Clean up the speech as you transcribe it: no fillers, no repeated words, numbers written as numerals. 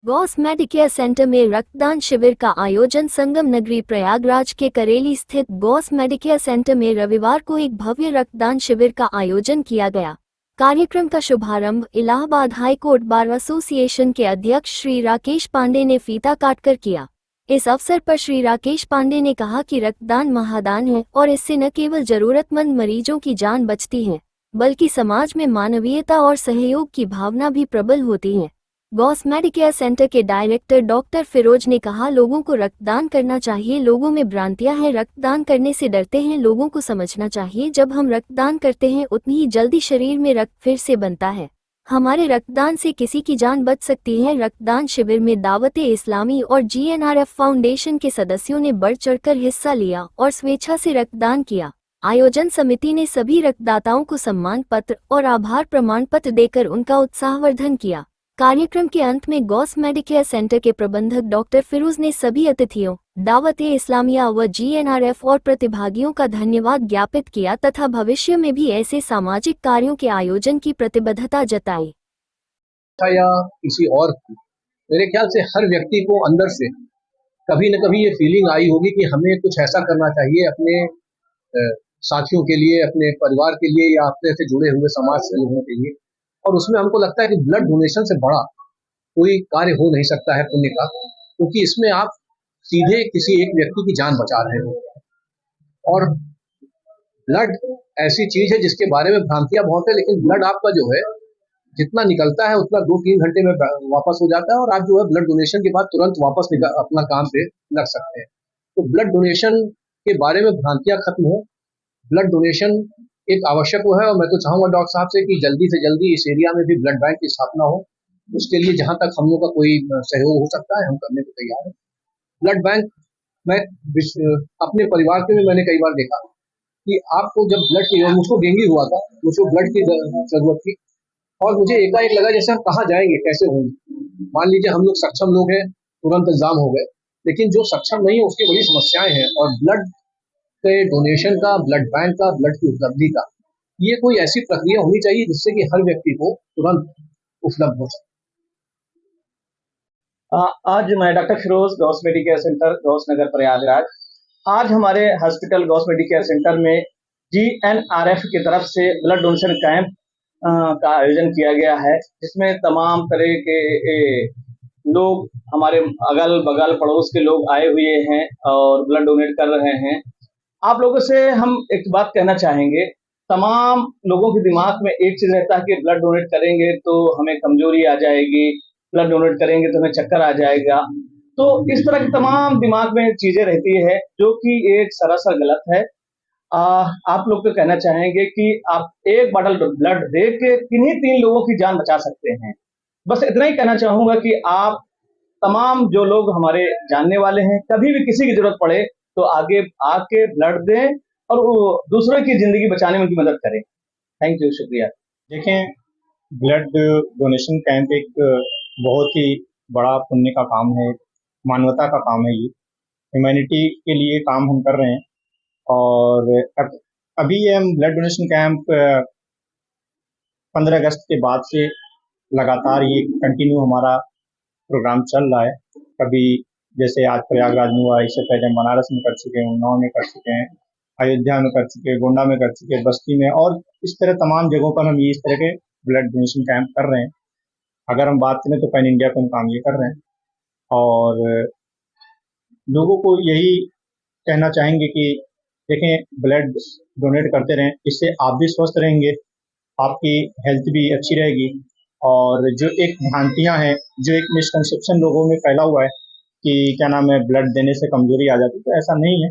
Gauss medicare centre में रक्तदान शिविर का आयोजन संगम नगरी प्रयागराज के करेली स्थित गॉस मेडिकेयर सेंटर में रविवार को एक भव्य रक्तदान शिविर का आयोजन किया गया। कार्यक्रम का शुभारंभ Allahabad high court bar association के अध्यक्ष श्री राकेश पांडे ने फीता काटकर किया। इस अवसर पर श्री राकेश पांडे ने कहा कि रक्तदान महादान है और इससे न केवल जरूरतमंद मरीजों की जान बचती है, बल्कि समाज में मानवीयता और सहयोग की भावना भी प्रबल होती है। गॉस मेडिकेयर सेंटर के डायरेक्टर डॉक्टर फिरोज ने कहा, लोगों को रक्तदान करना चाहिए। लोगों में भ्रांतियां हैं, रक्तदान करने से डरते हैं। लोगों को समझना चाहिए, जब हम रक्तदान करते हैं उतनी ही जल्दी शरीर में रक्त फिर से बनता है। हमारे रक्तदान से किसी की जान बच सकती है। रक्तदान शिविर में दावते इस्लामी और जीएनआरएफ फाउंडेशन के सदस्यों ने बढ़ चढ़कर हिस्सा लिया और स्वेच्छा से रक्तदान किया। आयोजन समिति ने सभी रक्तदाताओं को सम्मान पत्र और आभार प्रमाण पत्र देकर उनका उत्साहवर्धन किया। कार्यक्रम के अंत में गॉस मेडिकेयर सेंटर के प्रबंधक डॉक्टर फिरोज ने सभी अतिथियों, दावते इस्लामिया व जीएनआरएफ और प्रतिभागियों का धन्यवाद ज्ञापित किया तथा भविष्य में भी ऐसे सामाजिक कार्यों के आयोजन की प्रतिबद्धता जताई। या किसी और की, मेरे ख्याल से हर व्यक्ति को अंदर से कभी न कभी ये फीलिंग आई होगी कि हमें कुछ ऐसा करना चाहिए अपने साथियों के लिए, अपने परिवार के लिए या अपने से जुड़े हुए समाज से लोगों के लिए। और उसमें हमको लगता है कि ब्लड डोनेशन से बड़ा कोई कार्य हो नहीं सकता है पुण्य का, क्योंकि इसमें आप सीधे किसी एक व्यक्ति की जान बचा रहे हो। और ब्लड ऐसी चीज है जिसके बारे में भ्रांतियां बहुत है, लेकिन ब्लड आपका जो है जितना निकलता है उतना 2-3 घंटे में वापस हो जाता है और आप जो है ब्लड डोनेशन के बाद तुरंत वापस अपना काम पे लग सकते हैं। तो ब्लड डोनेशन के बारे में भ्रांतियां खत्म हो, ब्लड डोनेशन एक आवश्यक वो है। और मैं तो चाहूंगा डॉक्टर साहब से कि जल्दी से जल्दी इस एरिया में भी ब्लड बैंक की स्थापना हो। उसके लिए जहां तक हम लोग का कोई सहयोग हो सकता है हम करने को तैयार हैं। ब्लड बैंक मैं अपने परिवार के में मैंने कई बार देखा कि आपको जब ब्लड की, मुझको डेंगू हुआ था, मुझको ब्लड की जरूरत थी और मुझे एकाएक लगा जैसे हम कहाँ जाएंगे, कैसे होंगे। मान लीजिए हम लोग सक्षम लोग हैं, तुरंत इंतजाम हो गए, लेकिन जो सक्षम नहीं है उसकी बड़ी समस्याएं हैं। और ब्लड के डोनेशन का, ब्लड बैंक का, ब्लड की उपलब्धि का, ये कोई ऐसी प्रक्रिया होनी चाहिए जिससे कि हर व्यक्ति को तुरंत उपलब्ध हो सके। आज मैं doctor Firoz, Ghaus medicare center Ghaus Nagar Prayagraj. आज हमारे हॉस्पिटल गॉस मेडिकेयर सेंटर में जीएनआरएफ की तरफ से ब्लड डोनेशन कैंप का आयोजन किया गया है, जिसमें तमाम तरह के लोग, हमारे अगल बगल पड़ोस के लोग आए हुए हैं और ब्लड डोनेट कर रहे हैं। आप लोगों से हम एक बात कहना चाहेंगे, तमाम लोगों के दिमाग में एक चीज रहता है कि ब्लड डोनेट करेंगे तो हमें कमजोरी आ जाएगी, ब्लड डोनेट करेंगे तो हमें चक्कर आ जाएगा। तो इस तरह की तमाम दिमाग में चीजें रहती है जो कि एक सरासर गलत है। आप लोग को कहना चाहेंगे कि आप एक बॉटल ब्लड दे के किन्हीं 3 लोगों की जान बचा सकते हैं। बस इतना ही कहना चाहूंगा कि आप तमाम जो लोग हमारे जानने वाले हैं, कभी भी किसी की जरूरत पड़े तो आगे आके ब्लड दें और वो दूसरों की जिंदगी बचाने में उनकी मदद करें। थैंक यू, शुक्रिया। देखें, ब्लड डोनेशन कैंप एक बहुत ही बड़ा पुण्य का काम है, मानवता का काम है। ये ह्यूमैनिटी के लिए काम हम कर रहे हैं। और अभी हम ब्लड डोनेशन कैंप 15 अगस्त के बाद से लगातार ये कंटिन्यू हमारा प्रोग्राम चल रहा है। कभी जैसे आज प्रयागराज में हुआ, इससे पहले बनारस में कर चुके हैं, उन्नाव में कर चुके हैं, अयोध्या में कर चुके हैं, गोंडा में कर चुके हैं, बस्ती में, और इस तरह तमाम जगहों पर हम ये इस तरह के ब्लड डोनेशन कैंप कर रहे हैं। अगर हम बात करें तो पैन इंडिया पर हम काम ये कर रहे हैं और लोगों को यही कहना चाहेंगे कि देखें, ब्लड डोनेट करते रहें, इससे आप भी स्वस्थ रहेंगे, आपकी हेल्थ भी अच्छी रहेगी। और जो एक भ्रांतियाँ हैं, जो एक मिसकंसेप्शन लोगों में फैला हुआ है कि क्या नाम है, ब्लड देने से कमजोरी आ जाती है, तो ऐसा नहीं है।